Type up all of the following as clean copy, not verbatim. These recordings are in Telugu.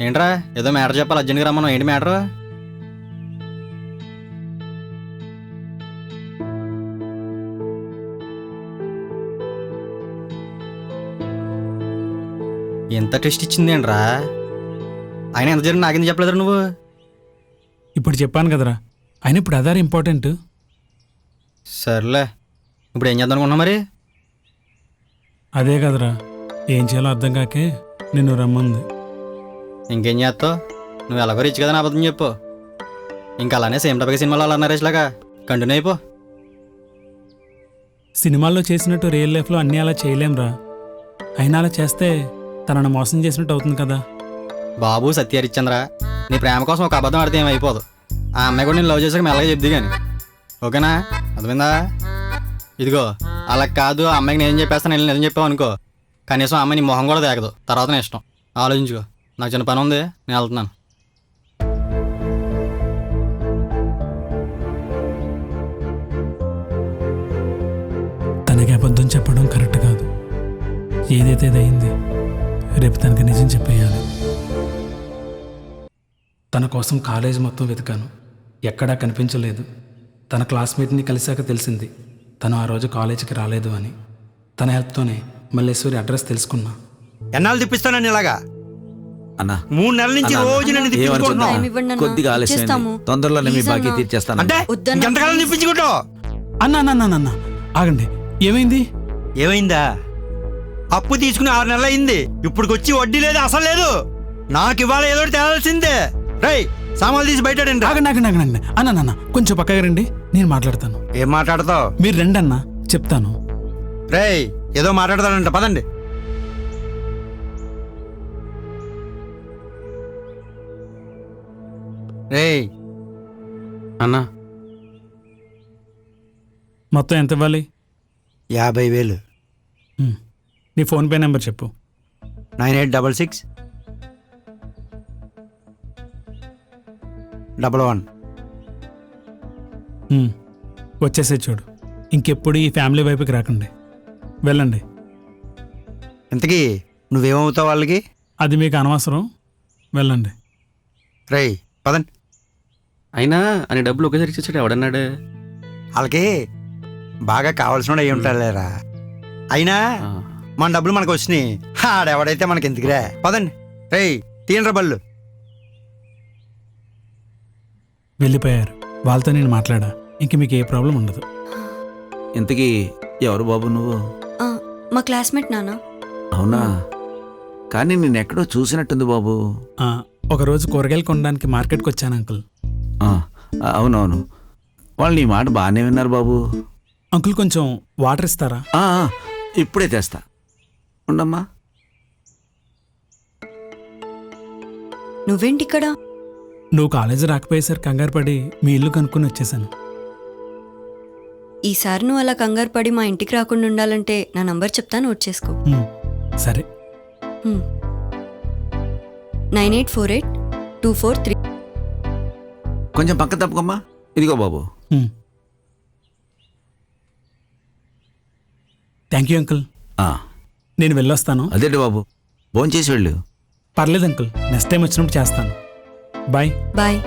ఏంట్రా ఏదో మ్యాటర్ చెప్పాలి అర్జెంట్గా రమ్మను. ఏంటి మ్యాటర్? ఎంత టెస్ట్ ఇచ్చింది ఏంట్రా? ఆయన ఎంత జరిగింది నాకెందుకు చెప్పలేదురా నువ్వు? ఇప్పుడు చెప్పాను కదరా, అయినా ఇప్పుడు అదారు ఇంపార్టెంట్. సర్లే, ఇప్పుడు ఏం చేద్దాం అనుకున్నా మరి? అదే కదరా, ఏం చేయాలో అర్థం కాకే నిన్ను రమ్మంది. ఇంకేం చేస్తావు? నువ్వు ఎలాగో రిచ్ కదా, నా అబద్ధం చెప్పు. ఇంకా అలానే సేమ్ టైప్గా సినిమాలో అలా నరేష్ లాగా కంటిన్యూ అయిపో. సినిమాల్లో చేసినట్టు రియల్ లైఫ్లో అన్నీ అలా చేయలేంరా. అయినా అలా చేస్తే తనను మోసం చేసినట్టు అవుతుంది కదా. బాబు సత్య హరిశ్చంద్ర, నీ ప్రేమ కోసం ఒక అబద్ధం ఆడితే ఏమైపోదు. ఆ అమ్మాయి కూడా నేను లవ్ చేసాక మెల్లగా చెప్ది కానీ, ఓకేనా? అర్థమైందా? ఇదిగో అలా కాదు, ఆ అమ్మాయికి నేను చెప్పేస్తాను వెళ్ళి నిజం చెప్పావు అనుకో, కనీసం ఆ అమ్మాయి నీ మొహం కూడా తేగదు. తర్వాత నీ ఇష్టం, ఆలోచించుకో. నాకు చిన్న పని ఉంది, నేను వెళ్తున్నాను. తనకి అబద్ధం చెప్పడం కరెక్ట్ కాదు. ఏదైతే అయింది, రేపు తనకి నిజం చెప్పేయాలి. తన కోసం కాలేజ్ మొత్తం వెతికాను, ఎక్కడా కనిపించలేదు. తన క్లాస్మేట్ని కలిశాక తెలిసింది తను ఆ రోజు కాలేజీకి రాలేదు అని. తన హెల్ప్తోనే మల్లేశ్వరి అడ్రస్ తెలుసుకున్నా. ఎన్నాళ్ళు తిప్పిస్తానని ఇలాగా? అన్నా 3 నెలల నుంచి రోజు నన్ను తిప్పించుకుంటున్నావు. కొద్దిగా ఆలస్యమైంది, తొందరలోనే మీ బాకీ తీర్చేస్తాను. అంటే ఎంతకాలం తిప్పించుకుంటావు? అన్నా ఆగండి, ఏమైంది? ఏమైందా? అప్పు తీసుకుని 6 నెలలు అయింది, ఇప్పుడుకొచ్చి వడ్డీ లేదు, అసలు లేదు. నాకు ఇవాళ ఏదో తేలాల్సిందే. రై సామాన్లు తీసి బయట ఆగండి అన్న కొంచెం పక్కగా రండి, నేను మాట్లాడతాను. ఏం మాట్లాడతావు? మీరు రండి అన్న, చెప్తాను. రేయ్ ఏదో మాట్లాడతానంట, పదండి. రేయ్ అన్నా, మొత్తం ఎంత ఇవ్వాలి? 50,000. నీ ఫోన్పే నెంబర్ చెప్పు. 9866 11. వచ్చేసే చూడు, ఇంకెప్పుడు ఈ ఫ్యామిలీ వైపుకి రాకండి, వెళ్ళండి. ఇంతకీ నువ్వేమవుతావు వాళ్ళకి? అది మీకు అనవసరం, వెళ్ళండి. రేయ్ పదండి. అయినా అని డబ్బులు ఒకేసారి ఇచ్చేసాడు ఎవడన్నాడు? వాళ్ళకి బాగా కావాల్సిన అయ్యి ఉంటారులేరా. అయినా మన డబ్బులు మనకు వచ్చినాయి, ఆడెవడైతే మనకి ఎందుకురా. పదండి. రేయ్ తీయండ్రా బళ్ళు. వెళ్ళిపోయారు, వాళ్ళతో నేను మాట్లాడా. ఇంక మీకు ఏ ప్రాబ్లం ఉండదు. ఇంతకీ ఎవరు బాబు నువ్వు? మా క్లాస్మేట్ నాన్న. అవునా? కానీ నేను ఎక్కడో చూసినట్టుంది బాబు. ఒకరోజు కూరగాయలు కొనడానికి మార్కెట్కి వచ్చాను అంకుల్. అవునవును, వాళ్ళు నీ మాట బాగానే విన్నారు బాబు. అంకుల్ కొంచెం వాటర్ ఇస్తారా? ఇప్పుడే తెస్తా, ఉండమ్మా. నువ్వేంటి ఇక్కడ? నువ్వు కాలేజీ రాకపోయేసరికి కంగారు పడి మీ ఇల్లు కనుక్కొని వచ్చేసాను. ఈసారి నువ్వు అలా కంగారు పడి మా ఇంటికి రాకుండా ఉండాలంటే నా నంబర్ చెప్తా, నోట్ చేసుకో. సరే. 984824 కొంచెం పక్క తప్పుకోమ్మా. ఇదిగో బాబు. Thank you uncle. నేను వెళ్ళొస్తాను. అదేంటి బాబు, భోంచేసి వెళ్ళు. పర్లేదు అంకుల్, నెక్స్ట్ టైం వచ్చినప్పుడు చేస్తాను. Bye bye.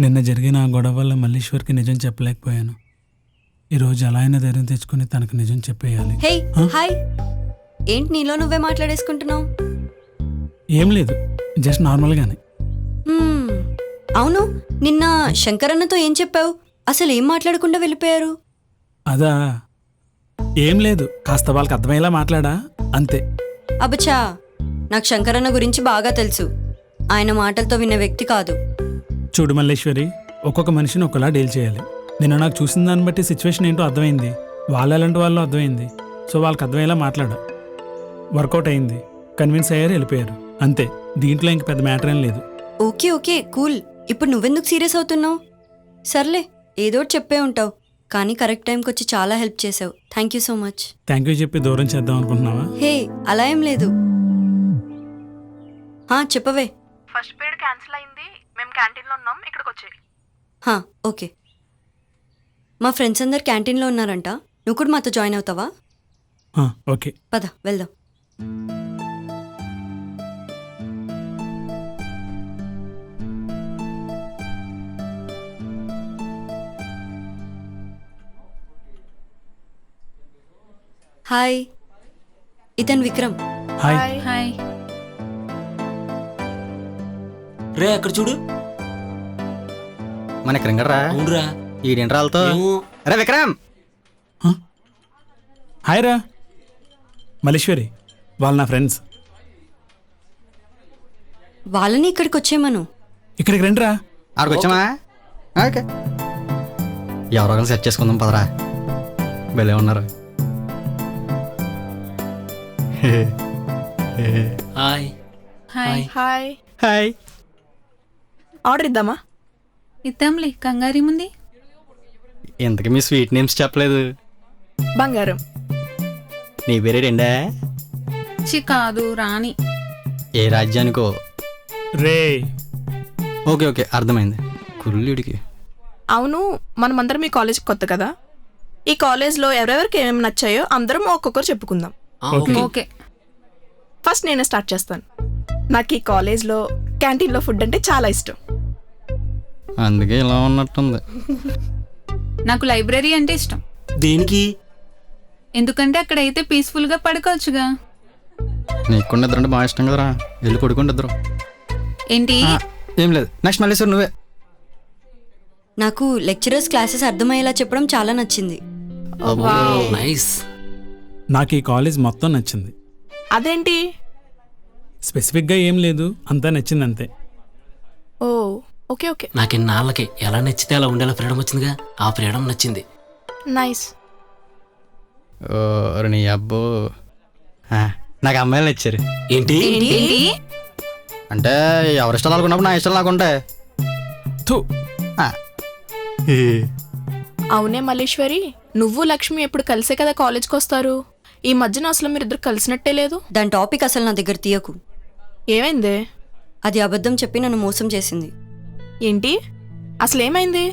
నిన్న జరిగిన ఆ గొడవ వల్ల మల్లీశ్వర్కి నిజం చెప్పలేకపోయాను. ఈరోజు అలా అయినా ధైర్యం తెచ్చుకుని తనకు నిజం చెప్పేయాలి. హే హాయ్, ఏంటి నీలో నువ్వే మాట్లాడేసుకుంటున్నావు? ఏం లేదు, జస్ట్ నార్మల్గానే. అవును, నిన్న శంకరన్నతో ఏం చెప్పావు? అసలు ఏం మాట్లాడకుండా వెళ్ళిపోయారు? అదా ఏం లేదు, కాస్త వాళ్ళకి అర్థమయ్యేలా మాట్లాడా అంతే. అబ్బచా, నాకు శంకరన్న గురించి బాగా తెలుసు. ఆయన మాటలతో విన్న వ్యక్తి కాదు. చూడు మల్లేశ్వరి, ఒక్కొక్క మనిషిని ఒకలా డీల్ చేయాలి. నిన్న నాకు చూసిన దాన్ని బట్టి సిచ్యువేషన్ ఏంటో అర్థమైంది. వాళ్ళు ఎలాంటి వాళ్ళు అర్థమైంది. సో వాళ్ళకి అర్థమయ్యేలా మాట్లాడా. వర్కౌట్ అయింది, కన్విన్స్ అయ్యారు, వెళ్ళిపోయారు అంతే. దీంట్లో ఇంక పెద్ద మ్యాటర్ ఏం లేదు. Okay okay cool. ఇప్పుడు నువ్వెందుకు సీరియస్ అవుతున్నావు? సర్లే, ఏదో ఒకటి చెప్పే ఉంటావు, కానీ కరెక్ట్ టైంకి వచ్చి చాలా హెల్ప్ చేసావు. Thank you so much. Thank you చెప్పి దూరం చేద్దాం అనుకుంటున్నావా? హే, అలా ఏం లేదు. చెప్పవే. ఫస్ట్ పీరియడ్ క్యాన్సిల్ అయింది, మేము క్యాంటీన్లో ఉన్నాం, ఇక్కడికి వచ్చేయి. ఓకే. మా ఫ్రెండ్స్ అందరు క్యాంటీన్లో ఉన్నారంట, నువ్వు కూడా మాతో జాయిన్ అవుతావా? ఓకే, పద వెళ్దాం. హాయ్, ఇతను విక్రమ్. హాయ్. హాయ్. రే అక్కడ చూడు. మన క్రింగడ్రా అవునరా. ఈడేంట్రా వాళ్ళతో? ఏమో. అరే విక్రమ్, హాయ్ రా మల్లేశ్వరి, వాళ్ళు నా ఫ్రెండ్స్. వాళ్ళని ఇక్కడికి వచ్చేమను. ఇక్కడికి రండిరా. ఆడికి వచ్చామా? ఓకే, ఎవరో ఒకరిని సెట్ చేసుకుందాం పదరా. భలే ఉన్నారు. Hi. Hi. Hi. Hi. Order ఇద్దామా? ఇద్దాంలే, కంగారేముంది. ఇంతకీ మీ స్వీట్ నేమ్స్ చెప్పలేదు. బంగారం. నీ పేరేంటండా? కాదు, రాణి. ఏ రాజ్యానికో. రే ఓకే ఓకే, అర్థమైంది. కుర్రుడికి. అవును, మనమందరం ఈ కాలేజ్కి కొత్త కదా. ఈ కాలేజ్లో ఎవరెవరికి ఏమేమి నచ్చాయో అందరం ఒక్కొక్కరు చెప్పుకుందాం. ఓకే. ఫస్ట్ నేనే స్టార్ట్ చేస్తాను. నాకు ఈ కాలేజ్లో క్యాంటీన్లో ఫుడ్ అంటే చాలా ఇష్టం. అందుకే ఇలా ఉన్నట్టుంది. నాకు లైబ్రరీ అంటే ఇష్టం. దేనికి? ఎందుకంటే అక్కడైతే పీస్ఫుల్గా పడుకోవచ్చుగా. నీకు కూడా నిద్ర అంటే బాగా ఇష్టం కదరా, వెళ్ళి పడుకోండి ఇద్దరు. ఏంటి? ఏం లేదు, నెక్స్ట్ మల్లేశ్వర్ నువ్వే. నాకు లెక్చరర్స్ క్లాసెస్ అర్థమయ్యేలా చెప్పడం చాలా నచ్చింది. నైస్. నాకు ఈ కాలేజ్ మొత్తం నచ్చింది. అదేంటి? స్పెసిఫిక్గా ఏం లేదు, అంతా నచ్చింది అంతే. ఓ ఓకే ఓకే. నాకు ఇన్నాళ్ళకి ఎలా నచ్చితే అలా ఉండేలా ఫ్రీడమ్ వచ్చిందిగా, ఆ ఫ్రీడమ్ నచ్చింది. నైస్. ఓ నీ అబ్బో, నాకు అమ్మాయిలు నచ్చారు. ఏంటి? ఏంటి? అంటే ఎవరి ఇష్టాలు అనుకున్నప్పుడు నా ఇష్టాలు నాకుంటే. థూ. అవునే మల్లేశ్వరి, నువ్వు లక్ష్మి ఎప్పుడు కలిసే కదా కాలేజ్కి వస్తారు. ఈ మధ్యన అసలు మీరిద్దరు కలిసినట్టే లేదు. దాని టాపిక్ అసలు నా దగ్గర తీయకు. ఏమైంది? అది అబద్ధం చెప్పి నన్ను మోసం చేసింది. ఏంటి? అసలు ఏమైంది?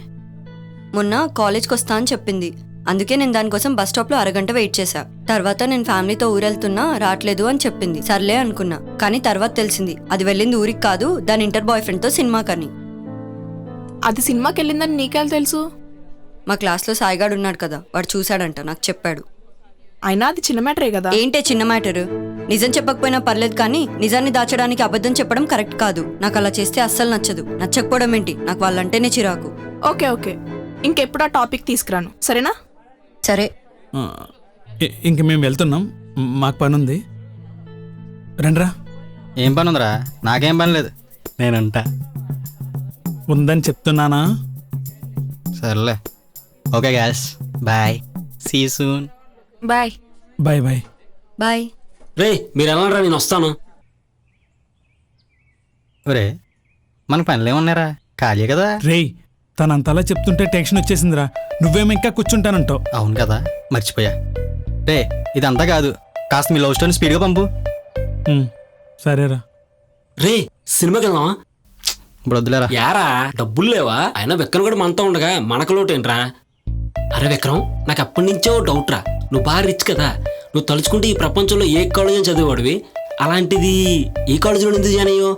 మొన్న కాలేజ్కి వస్తా అని చెప్పింది. అందుకే నేను దానికోసం బస్ స్టాప్లో అరగంట వెయిట్ చేశా. తర్వాత నేను ఫ్యామిలీతో ఊరెళ్తున్నా, రావట్లేదు అని చెప్పింది. సర్లే అనుకున్నా, కానీ తర్వాత తెలిసింది అది వెళ్ళింది ఊరికి కాదు, దాని ఇంటర్ బాయ్ ఫ్రెండ్తో సినిమాకని. అది సినిమాకి వెళ్ళిందని నీకెలా తెలుసు? మా క్లాస్లో సాయిగాడు ఉన్నాడు కదా, వాడు చూశాడంట, నాకు చెప్పాడు. అయినా అది చిన్న మ్యాటరే కదా. ఏంటే చిన్న మ్యాటరు? నిజం చెప్పకపోయినా పర్లేదు, కానీ నిజాన్ని దాచడానికి అబద్ధం చెప్పడం కరెక్ట్ కాదు. నాకు అలా చేస్తే అస్సలు నచ్చదు. నచ్చకపోవడం ఏంటి, నాకు వాళ్ళంటేనే చిరాకు. ఓకే ఓకే, ఇంకెప్పుడు ఆ టాపిక్ తీసుకురాను, సరేనా? సరే. ఇంక మేము వెళ్తున్నాం, మాకు పని ఉంది. రండ్రా. ఏం పని ఉందిరా? నాకేం పని లేదు, నేనంటా. ఉందని చెప్తున్నానా? సర్లే, okay guys, bye, see you soon. Bye. Bye bye. Bye. రే మీరు ఎలా రా, నేను వస్తాను. ఒరే, మనకు పనులు ఏమున్నారా? ఖాళీ కదా. రేయ్, తనంతలా చెప్తుంటే టెన్షన్ వచ్చేసిందిరా. నువ్వేమో ఇంకా కూర్చుంటానంటావు. అవును కదా, మర్చిపోయా. రే, ఇదంతా కాదు, కాస్త మీ లవ్ స్టోరీని స్పీడ్గా పంపు. సరేరా. రే సినిమాకి వెళ్దామా? ఇప్పుడు వద్దులేరా. యారా, డబ్బులు లేవా? అయినా విక్రమ్ కూడా మనతో ఉండగా మనకు లోటేంట్రా? అరే విక్రమ్, నాకు అప్పటి నుంచో డౌట్ రా. నువ్వు బాగా రిచ్ కదా, నువ్వు తలుచుకుంటే ఈ ప్రపంచంలో ఏ కాలేజీలో చదివేవాడివి, అలాంటిది ఈ కాలేజీలో ఎందుకు జాయిన్ అయ్యో?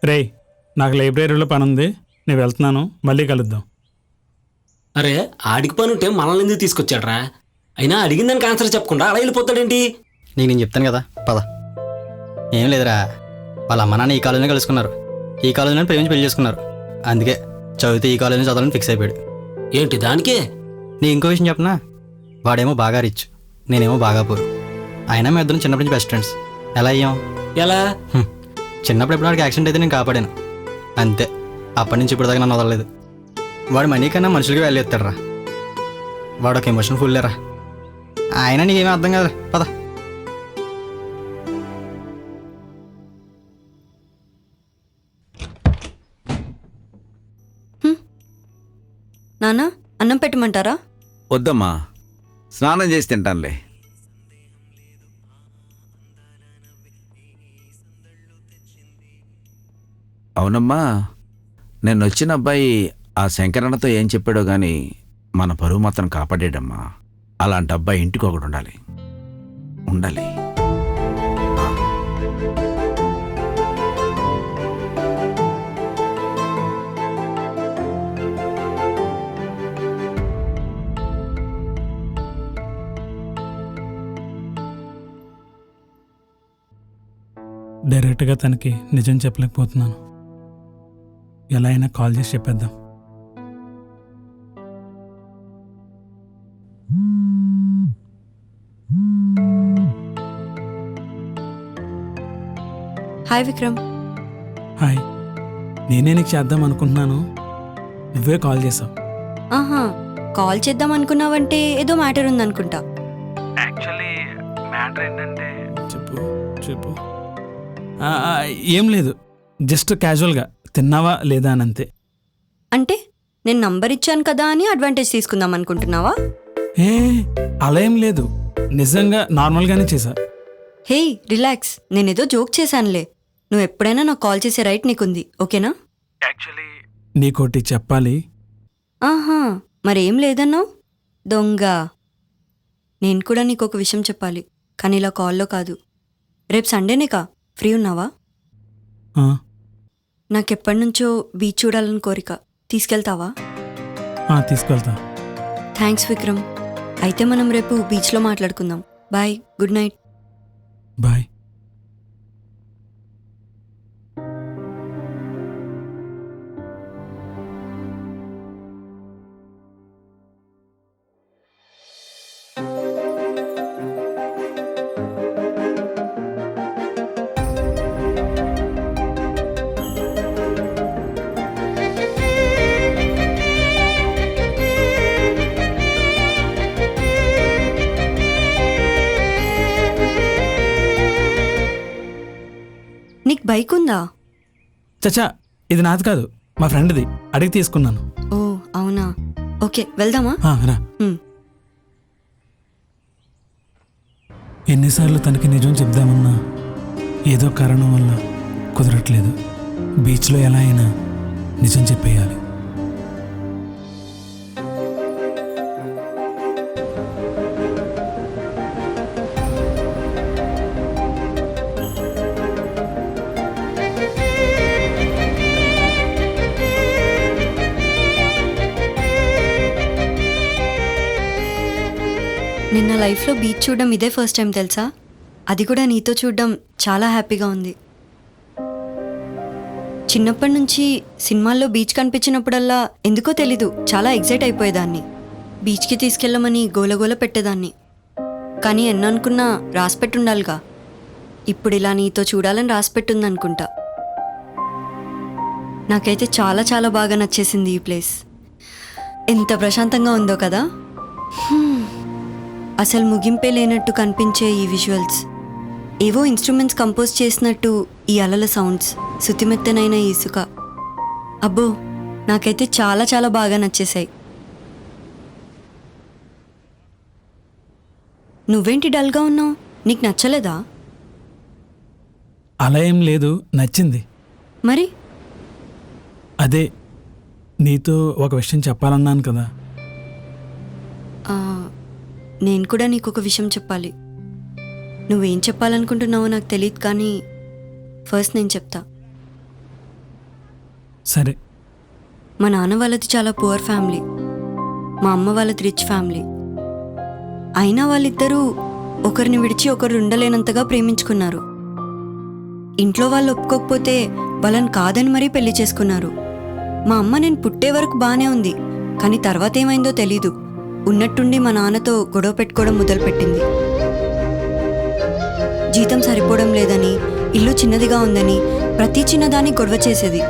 రేయ్, నాకు లైబ్రరీలో పని ఉంది, నేను వెళ్తున్నాను, మళ్ళీ కలుద్దాం. అరే ఆడికి పని ఉంటే మనల్ని ఎందుకు తీసుకొచ్చాడ్రా? అయినా అడిగిన దానికి ఆన్సర్ చెప్పకుండా అలా వెళ్ళిపోతాడేంటి? నేను చెప్తాను కదా, పద. ఏం లేదురా, వాళ్ళ అమ్మ నాన్న ఈ కాలేజీలో కలుసుకున్నారు, ఈ కాలేజీలో ప్రేమించి పెళ్లి చేసుకున్నారు. అందుకే చదివితే ఈ కాలేజ్ చదవాలని ఫిక్స్ అయిపోయాడు. ఏంటి దానికే? నీ ఇంకో విషయం చెప్పనా, వాడేమో బాగా రిచ్, నేనేమో బాగా పూర్. అయినా మీ ఇద్దరం చిన్నప్పటి నుంచి బెస్ట్ ఫ్రెండ్స్. ఎలా అయ్యాం? ఎలా? చిన్నప్పుడు ఎప్పుడు వాడికి యాక్సిడెంట్ అయితే నేను కాపాడాను అంతే. అప్పటి నుంచి ఇప్పుడు దాకా నన్ను వదలలేదు. వాడు మనీ కన్నా మనుషులకి వాల్యూ ఎత్తాడు రా. వాడు ఒక ఎమోషన్ ఫుల్ లేరా. ఆయన నీకేమీ అర్థం కాదు. పద. నాన్న అన్నం పెట్టమంటారా? వద్దమ్మా, స్నానం చేసి తింటానులే. అవునమ్మా, నేను వచ్చిన అబ్బాయి ఆ శంకరన్నతో ఏం చెప్పాడో గాని మన పరువు మాత్రం కాపాడాడమ్మా. అలాంటి అబ్బాయి ఇంటికి ఒకడు ఉండాలి. ఉండాలి. డైరెక్ట్గా తనకి నిజం చెప్పలేకపోతున్నాను. ఎలా అయినా కాల్ చేసి చెప్పేద్దాం. హాయ్ విక్రమ్. హాయ్, నేనే నీకు చేద్దాం అనుకుంటున్నాను, నువ్వే కాల్ చేసావు. ఆహా, కాల్ చేద్దాం అనుకున్నావంటే ఏదో మ్యాటర్ ఉందనుకుంటా. యాక్చువల్లీ మ్యాటర్ ఏంటంటే చెప్పు చెప్పు. ఏం లేదు, జస్ట్ క్యాజువల్గా తిన్నావా లేదా అని అంతే. అంటే నేను నంబర్ ఇచ్చాను కదా అని అడ్వాంటేజ్ తీసుకుందాం అనుకుంటున్నావా? ఏ అలా ఏం లేదు, నిజంగా నార్మల్గానే చేశా. హే రిలాక్స్, నేనేదో జోక్ చేశానులే. నువ్వు ఎప్పుడైనా నాకు కాల్ చేసే రైట్ నీకుంది, ఓకేనా? యాక్చువల్లీ నీకోటి చెప్పాలి. ఆహా, మరేం లేదన్నావు దొంగ. నేను కూడా నీకు ఒక విషయం చెప్పాలి, కానీ ఇలా కాల్లో కాదు. రేపు సండేనేకా, ఫ్రీ ఉన్నావా? నాకెప్పటి నుంచో బీచ్ చూడాలని కోరిక, తీసుకెళ్తావా? తీసుకెళ్తా. థ్యాంక్స్ విక్రమ్. అయితే మనం రేపు బీచ్లో మాట్లాడుకుందాం. Bye, good night. బాయ్. నీకు బైక్ ఉందా? చచ్చా, ఇది నాది కాదు, మా ఫ్రెండ్ది, అడిగి తీసుకున్నాను. ఓ అవునా, ఓకే వెళ్దామా? రా. ఎన్నిసార్లు తనకి నిజం చెప్దామన్నా ఏదో కారణం వల్ల కుదరట్లేదు. బీచ్లో ఎలా అయినా నిజం చెప్పేయాలి. నిన్న లైఫ్లో బీచ్ చూడడం ఇదే ఫస్ట్ టైం తెలుసా? అది కూడా నీతో చూడడం చాలా హ్యాపీగా ఉంది. చిన్నప్పటి నుంచి సినిమాల్లో బీచ్ కనిపించినప్పుడల్లా ఎందుకో తెలీదు చాలా ఎగ్జైట్ అయిపోయేదాన్ని. బీచ్కి తీసుకెళ్ళమని గోలగోల పెట్టేదాన్ని. కానీ ఎన్ననుకున్నా రాసిపెట్టుండాలిగా. ఇప్పుడు ఇలా నీతో చూడాలని రాసిపెట్టుందనుకుంటా. నాకైతే చాలా చాలా బాగా నచ్చేసింది ఈ ప్లేస్. ఎంత ప్రశాంతంగా ఉందో కదా. అసలు ముగింపే లేనట్టు కనిపించే ఈ విజువల్స్, ఏవో ఇన్స్ట్రుమెంట్స్ కంపోజ్ చేసినట్టు ఈ అలల సౌండ్స్, శుతిమెత్తనైన ఈ ఇసుక, అబ్బో నాకైతే చాలా చాలా బాగా నచ్చేశాయి. నువ్వేంటి డల్గా ఉన్నావు? నీకు నచ్చలేదా? అలా ఏం లేదు, నచ్చింది. మరి అదే నీతో ఒక విషయం చెప్పాలన్నాను కదా. నేను కూడా నీకు ఒక విషయం చెప్పాలి. నువ్వేం చెప్పాలనుకుంటున్నావో నాకు తెలియదు, కానీ ఫస్ట్ నేను చెప్తా. సరే. మా నాన్న వాళ్ళది చాలా పువర్ ఫ్యామిలీ, మా అమ్మ వాళ్ళది రిచ్ ఫ్యామిలీ. అయినా వాళ్ళిద్దరూ ఒకరిని విడిచి ఒకరు ఉండలేనంతగా ప్రేమించుకున్నారు. ఇంట్లో వాళ్ళు ఒప్పుకోకపోతే వాళ్ళని కాదని మరీ పెళ్లి చేసుకున్నారు. మా అమ్మ నేను పుట్టే వరకు బాగానే ఉంది, కానీ తర్వాత ఏమైందో తెలీదు. ఉన్నట్టుండి మా నాన్నతో గొడవ పెట్టుకోవడం మొదలుపెట్టింది. జీతం సరిపోవడం లేదని, ఇల్లు చిన్నదిగా ఉందని ప్రతి చిన్నదాన్ని గొడవ చేసేది.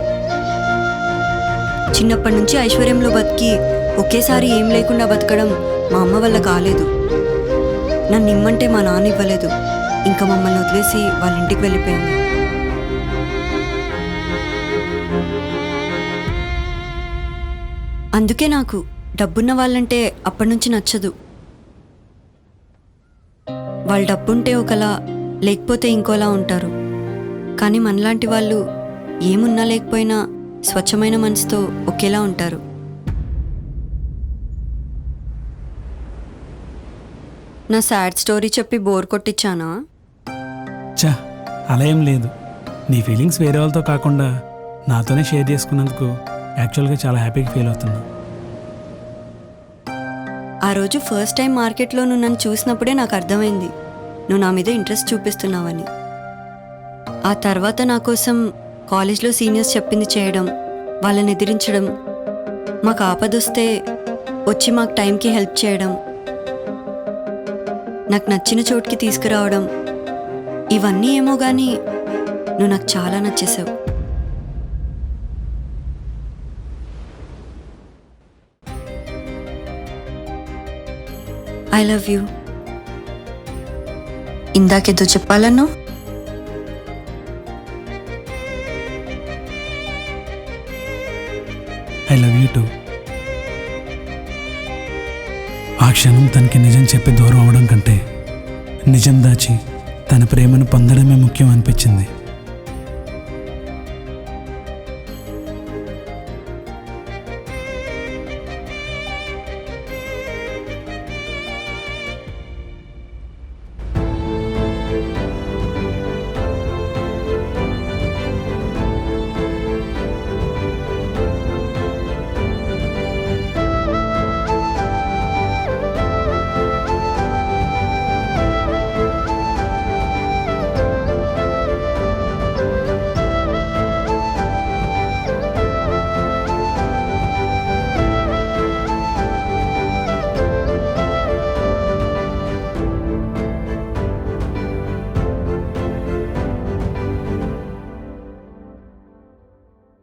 చిన్నప్పటి నుంచి ఐశ్వర్యంలో బతికి ఒకేసారి ఏం లేకుండా బతకడం మా అమ్మ వల్ల కాలేదు. నన్ను ఇమ్మంటే మా నాన్న ఇవ్వలేదు. ఇంకా మమ్మల్ని వదిలేసి వాళ్ళ ఇంటికి వెళ్ళిపోయింది. అందుకే నాకు డబ్బున్న వాళ్ళంటే అప్పటి నుంచి నచ్చదు. వాళ్ళు డబ్బుంటే ఒకలా, లేకపోతే ఇంకోలా ఉంటారు. కానీ మనలాంటి వాళ్ళు ఏమున్నా లేకపోయినా స్వచ్ఛమైన మనసుతో ఒకేలా ఉంటారు. నా సాడ్ స్టోరీ చెప్పి బోర్ కొట్టించానా? చా, అలా ఏం లేదు. నీ ఫీలింగ్స్ వేరే వాళ్ళతో కాకుండా నాతోనే షేర్ చేసుకున్నందుకు యాక్చువల్గా చాలా హ్యాపీగా ఫీల్ అవుతున్నా. ఆ రోజు ఫస్ట్ టైం మార్కెట్లో నువ్వు నన్ను చూసినప్పుడే నాకు అర్థమైంది నువ్వు నా మీద ఇంట్రెస్ట్ చూపిస్తున్నావని. ఆ తర్వాత నా కోసం కాలేజ్లో సీనియర్స్ చెప్పింది చేయడం, వాళ్ళని ఎదిరించడం, మాకు ఆపదొస్తే వచ్చి మాకు టైంకి హెల్ప్ చేయడం, నాకు నచ్చిన చోటుకి తీసుకురావడం, ఇవన్నీ ఏమో కానీ నువ్వు నాకు చాలా నచ్చేసావు. I love you. ఇందాకేదో చెప్పాలన్నా? I love you too. ఆ క్షణం తనకి నిజం చెప్పి దూరం అవడం కంటే నిజం దాచి తన ప్రేమను పొందడమే ముఖ్యం అనిపించింది.